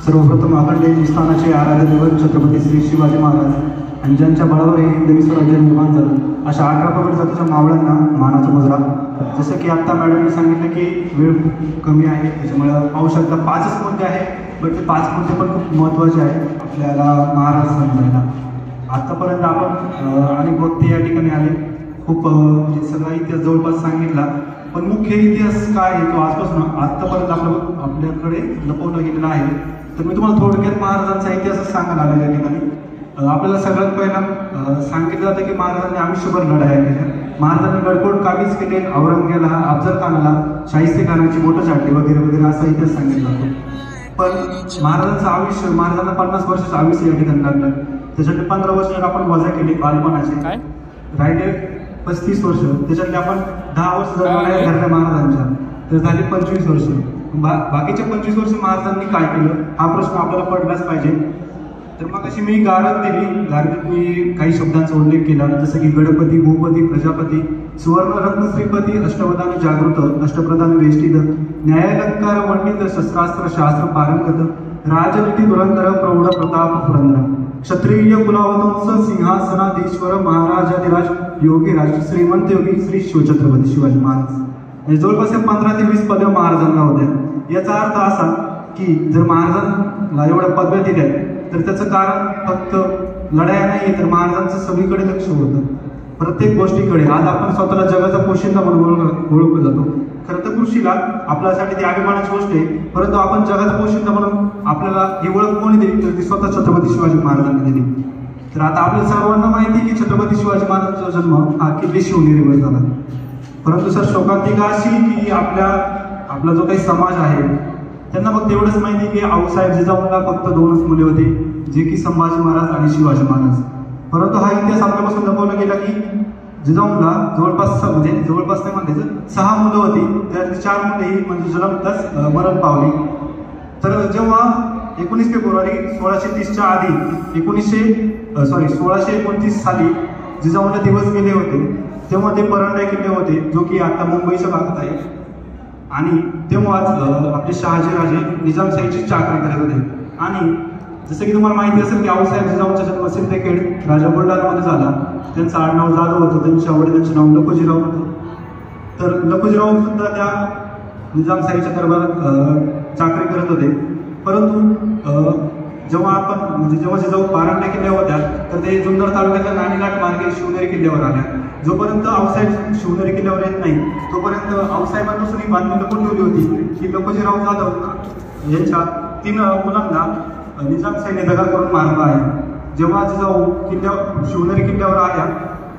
सर्वप्रथम अखंड हिंदुस्थानाचे आराध्य दैवत छत्रपती श्री शिवाजी महाराज आणि ज्यांच्या बळावर हे हिंदवी स्वराज्य निर्माण झालं अशा 18 पगड जातीच्या मावळ्यांना मानाचा मुजरा. जसं की आत्ता मॅडमने सांगितलं की वेळ कमी आहे, त्याच्यामुळे पाहू शकता 5च मुद्दे आहे, पण ते 5 मुद्दे पण खूप महत्त्वाचे आहे आपल्याला महाराज समजायला. आत्तापर्यंत आपण अनेक वक्ते या ठिकाणी आले, खूप सगळा इतिहास जवळपास सांगितला, पण मुख्य इतिहास काय आहे तो आजपासून आत्तापर्यंत आपल्याकडे लपवला गेलेला आहे. तर मी तुम्हाला थोडक्यात महाराजांचा इतिहासच सांगायला आलेला या ठिकाणी. आपल्याला सगळ्यात पहिला सांगितलं जातं की महाराजांनी आयुष्यभर लढाया केल्या. महाराजांनी गडकोट काबीज केले, औरंगजेबाला, अफजल खानाला, शाहिस्ते खानाची बोटं छाटली वगैरे वगैरे असा इतिहास सांगितला जातो. पण महाराजांचं आयुष्य, महाराजांना 50 वर्षाचं आयुष्य या ठिकाणी लागलं. त्याच्यातले 15 वर्ष आपण वजा केले बालपणाचे, राहिले 35 वर्ष. त्याच्यातले आपण 10 वर्ष जर धरल्या महाराजांच्या, तर झाले 25 वर्ष. बाकीचे 25 वर्ष महाराजांनी काय केलं हा प्रश्न आपल्याला पडलाच पाहिजे. तर मग अशी मी गारद दिली, गारदीत मी काही शब्दांचा उल्लेख केला, जसं की गणपती, भूपती, प्रजापती, सुवर्ण रत्न श्रीपती, अष्टवदान जागृत, अष्टप्रधान वेष्टित, न्यायालंकार वर्णित, शस्त्रास्त्र शास्त्र पारंगत, राजनीती धुरंधर, प्रौढ प्रताप पुरंदर, क्षत्रिय कुलावतंस, सिंहासनाधीश्वर, महाराजाधिराज, योगीराज, श्रीमंत योगी श्री शिवछत्रपती शिवाजी महाराज. जवळपास 15 ते 20 पदव्या महाराजांना होत्या. याचा अर्थ असा की जर महाराजांना एवढ्या पदव्या दिल्या तर त्याचं कारण फक्त लढाया नाही, तर महाराजांचं सगळीकडे लक्ष होतं, प्रत्येक गोष्टीकडे. आज आपण स्वतःला जगाचा पोशिंदा म्हणून ओळखलं जातो. खरं तर कृषीला आपल्यासाठी ती अभिमानाची गोष्ट आहे, परंतु आपण जगाचा पोशिंदा म्हणून आपल्याला ही ओळख कोणी दिली तर ती स्वतः छत्रपती शिवाजी महाराजांनी दिली. तर आता आपल्या सर्वांना माहिती आहे की छत्रपती शिवाजी महाराजांचा जन्म हा किल्ले शिवनेरीवर झाला. परंतु सर शोकांतिका अशी की आपला जो काही समाज आहे त्यांना फक्त एवढंच माहिती की आऊसाहेब जिजाऊंना फक्त 2च मुले होते, जे की संभाजी महाराज आणि शिवाजी महाराज. परंतु हा इतिहास आपल्यापासून लपवला गेला की जिजाऊंना जवळपास नाही म्हणायचं 6 मुलं होती, त्यातली 4 मुले ही म्हणजे जन्मताच मरण पावली. तर जेव्हा 19 फेब्रुवारी 1630च्या आधी 1629 साली जिजाऊंना दिवस गेले होते, तेव्हा ते परंडा किल्ले होते, जो की आता मुंबईच्या भागात आहे. आणि तेव्हाच आपले शहाजीराजे निजामशाहीची चाकरी करत होते. आणि जसं की तुम्हाला माहिती असेल की आऊसाहेब जिजाऊंचा जन्म सिंदखेड राजा बुलढाणामध्ये झाला. त्यांचं आडनाव जाधव होतं, त्यांच्या वडिलांचं नाव लखुजीराव होतं. तर लखुजीराव सुद्धा त्या निजामशाहीच्या दरबारात चाकरी करत होते. परंतु जेव्हा जिजाऊ पारंडा किल्ल्यावर होत्या तर ते जुन्नर तालुक्यातल्या नाणेघाट मार्गे शिवनेरी किल्ल्यावर आल्या. जोपर्यंत आऊसाहेब शिवनेरी किल्ल्यावर येत नाही तोपर्यंत आऊसाहेबांपासून ही बातमी लपून ठेवली होती की लखुजीराव जाधव यांच्या 3 मुलांना निजामशाहीने दगा करून मारला आहे. जेव्हा जिजाऊ शिवनेरी किल्ल्यावर आल्या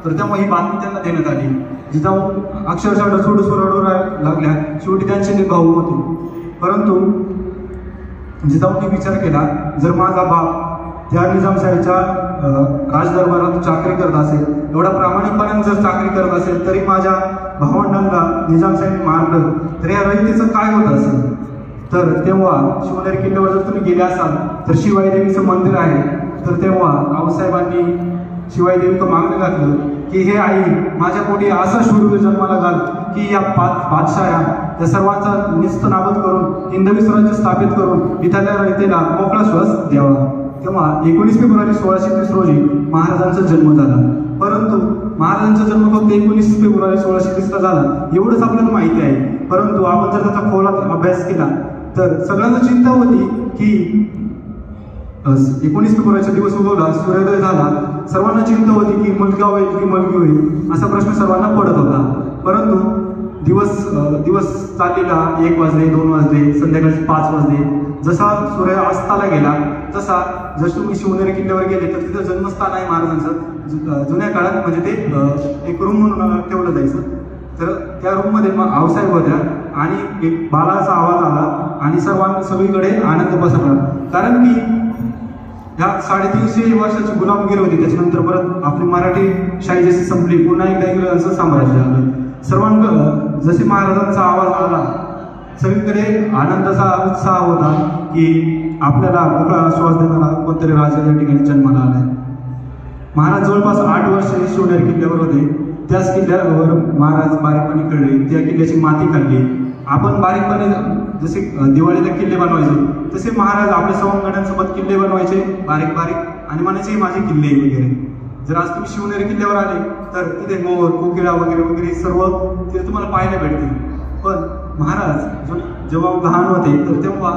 तर तेव्हा ही बातमी त्यांना देण्यात आली. जिजाऊ अक्षरशः डसू रडू लागल्या. शेवटी त्यांचे ते भाऊ होते. परंतु जिजाऊंनी विचार केला, जर माझा बाप त्या निजामशाहीच्या राजदरबारात चाकरी करत असेल, एवढा प्रामाणिकपणे जर चाकरी करत असेल, तरी माझ्या भावंडांना निजामशाहीने मारलं तर या रयतेचं काय होत असेल. तर तेव्हा शिवनेरी किल्ल्यावर जर तुम्ही गेले असाल तर शिवाई देवीचं मंदिर आहे. तर तेव्हा आऊसाहेबांनी शिवाई देवीचं मागणं घातलं की हे आई, माझ्या पोटी असा शूरवीर जन्माला घाल की या बादशाह्या या सर्वांचा निस्तनाबूत करून हिंदवी स्वराज्य स्थापित करून इथल्या रयतेला मोकळा श्वास द्यावा. तेव्हा 19 फेब्रुवारी 1630 रोजी महाराजांचा जन्म झाला. परंतु महाराजांचा जन्म फक्त 19 फेब्रुवारी 1630ला झाला एवढंच आपल्याला माहिती आहे. परंतु आपण जर त्याचा खोलात अभ्यास केला तर सगळ्यांना चिंता होती की 19 फेब्रुवारीचा दिवस उगवला, सूर्योदय झाला, सर्वांना चिंता होती की मुलगा होईल की मुलगी होईल असा प्रश्न सर्वांना पडत होता. परंतु दिवस चाललेला 1 वाजले, 2 वाजले, संध्याकाळचे 5 वाजले. जसा सूर्य अस्ताला गेला तसा जर तुम्ही शिवनेरी किल्ल्यावर गेले तर तिथं जन्मस्थान आहे महाराजांचं. जुन्या काळात म्हणजे ते एक रूम म्हणून ठेवलं जायचं. तर त्या रूममध्ये आऊसाहेब होत्या आणि एक बालाचा आवाज आला आणि सगळीकडे आनंद पसरला. कारण की ह्या 350 वर्षाची गुलामगिरी होती. त्याच्यानंतर परत आपली मराठी शाही जशी संपली, पुन्हा एकदा इंग्रजांचं साम्राज्य आलं. जसे महाराजांचा आवाज आला सगळीकडे आनंदाचा उत्साह होता की आपल्याला मोकळा श्वास देणारा कोणतरी राजा या ठिकाणी जन्माला आलाय. महाराज जवळपास 8 वर्ष शिवनेरी किल्ल्यावर होते. त्याच किल्ल्यावर महाराज बारीकपणी कळले, त्या किल्ल्याची माती खाल्ली. आपण बारीकपणे जसे दिवाळीला किल्ले बनवायचे तसे महाराज आपल्या सवंगड्यांसोबत किल्ले बनवायचे बारीक बारीक आणि म्हणायचे माझे किल्ले वगैरे. जर आज तुम्ही शिवनेरी किल्ल्यावर आले तर तिथे मोर कोकिळा वगैरे वगैरे सर्व तिथे तुम्हाला पाहायला भेटतील. पण महाराज जेव्हा लहान होते तर तेव्हा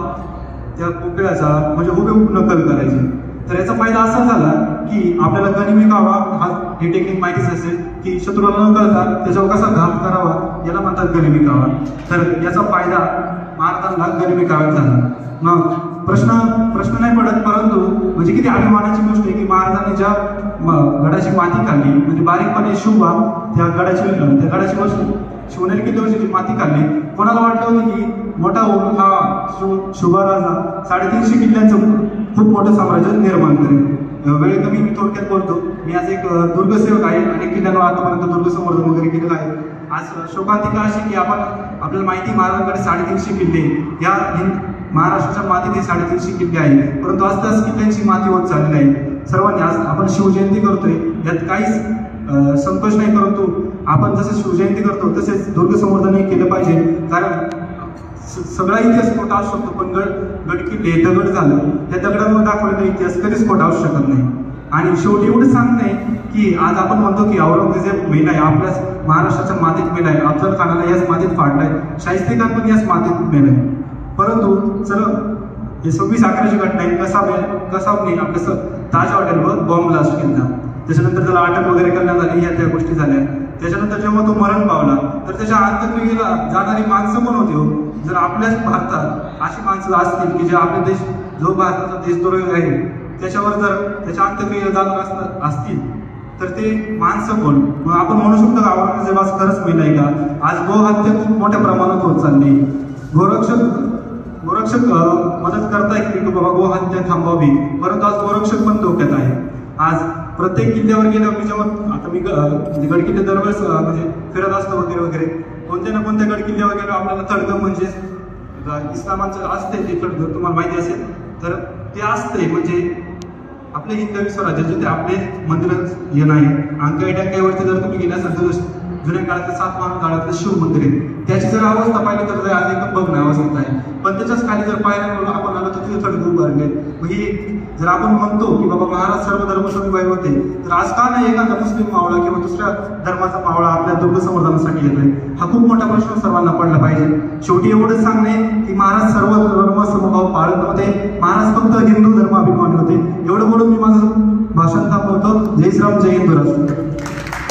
त्या कोकिळाचा म्हणजे हुबेहूब नकल करायचे. तर याचा फायदा असा झाला की आपल्याला गनिमी कावा हा ही टेक्निक माहितीच असेल की शत्रूला न कळता त्याच्यावर कसा घात करावा याला म्हणतात गनिमी कावा. तर याचा फायदा महाराजांना गनिमी काव्यात झाला. मग प्रश्न नाही पडत, परंतु म्हणजे किती अभिमानाची गोष्ट आहे की महाराजांनी ज्या गडाची माती खाल्ली म्हणजे बारीकपणे शुभा त्या गडाची वस्तू शिवनेरी किल्ल्यावरची जी माती खाल्ली, कोणाला वाटलं होतं की मोठा होऊन हा शुभा राजा 350 किल्ल्यांचं खूप मोठं साम्राज्य निर्माण करेल. वेळ कमी मी थोडक्यात बोलतो. मी आज एक दुर्गसेवक आहे आणि किल्ल्यांवर आतापर्यंत दुर्गसंवर्धन वगैरे केलेलं आहे. आज शोकांतिका अशी की आपल्याला माहिती महाराजांकडे 350 किल्ले या महाराष्ट्राच्या मातीत 350 किल्ले आहे, परंतु आज त्याच किल्ल्यांची माती होत चाललेली आहे. सर्वांनी आज आपण शिवजयंती करतोय यात काहीच संकोच नाही, परंतु आपण जसं शिवजयंती करतो तसेच दुर्ग संवर्धनही केलं पाहिजे. कारण सगळा इतिहास खोटा असू शकतो, पण गड किल्ले दगड झालं त्या दगडांवर दाखवलेला इतिहास कधीच खोटा असू शकत नाही. आणि शेवटी एवढं सांगणं की आज आपण म्हणतो की औरंगजेब मेला आहे, आपल्याच महाराष्ट्राच्या मातीत मेला आहे, अफजल खानाला याच मातीत फाडलाय, शाहिस्ते खान पण याच मातीत मेलाय. परंतु चल हे 26/11ची घटना आहे. कसाबने आपल्या ताज हॉटेलवर बॉम्ब ब्लास्ट केला, त्याच्यानंतर त्याला अटक वगैरे करण्यात आली, या त्या गोष्टी झाल्या. त्याच्यानंतर जेव्हा तो मरण पावला तर त्याच्या अंत्यक्रियेला जाणारी माणसं पण होती हो. जर आपल्याच भारतात अशी माणसं असतील की जे आपले देश जो भारताचा देशद्रोही आहे त्याच्यावर जर त्याच्या अंत्यक्रियेला जाणार असतील तर ते माणसं कोण? मग आपण म्हणू शकतो का औरंगजेब आज खरंच मेलाय का? आज गोहत्या खूप मोठ्या प्रमाणात होत चालली. गोरक्षक मदत करतायत की बाबा गोहत्या थांबवावी, परंतु आज गोरक्षक पण धोक्यात आहे. आज प्रत्येक किल्ल्यावर गेल्यावर मी जेव्हा आता मी गडकिल्ले दरवेळेस म्हणजे फिरत असतो वगैरे वगैरे, कोणत्या ना कोणत्या गडकिल्ल्यावर गेलो आपल्याला थडगं म्हणजे इस्लामाचं असते ते थडगं तुम्हाला माहिती असेल तर ते असते. म्हणजे आपले हिंदवी स्वराज्य जिथे आपले मंदिर हे नाही, अंकाई टंकाईवरती जर तुम्ही गेला असाल तर जुन्या काळातलं 7 काळातलं शिव मंदिर आहे, त्याची जर अवस्था पाहिली तर आज एकदम बघण्या अवस्थेत आहे. पण त्याच्याच खाली जर पाहिलं आपण आलो तर तिथे थडगं उभारले. म्हणजे जर आपण म्हणतो की बाबा महाराज सर्व धर्मसमन्वय होते, तर आज का नाही एखादा मुस्लिम मावळा किंवा दुसऱ्या धर्माचा मावळा आपल्या दुर्ग संवर्धनासाठी येतोय? हा खूप मोठा प्रश्न सर्वांना पडला पाहिजे. शेवटी एवढंच सांगणे की महाराज सर्व धर्म समभाव पाळत नव्हते, महाराज फक्त हिंदू धर्म अभिमानी होते. एवढं बोलून मी माझं भाषण थांबवतो. जय श्रीराम, जय हिंदू राष्ट्र.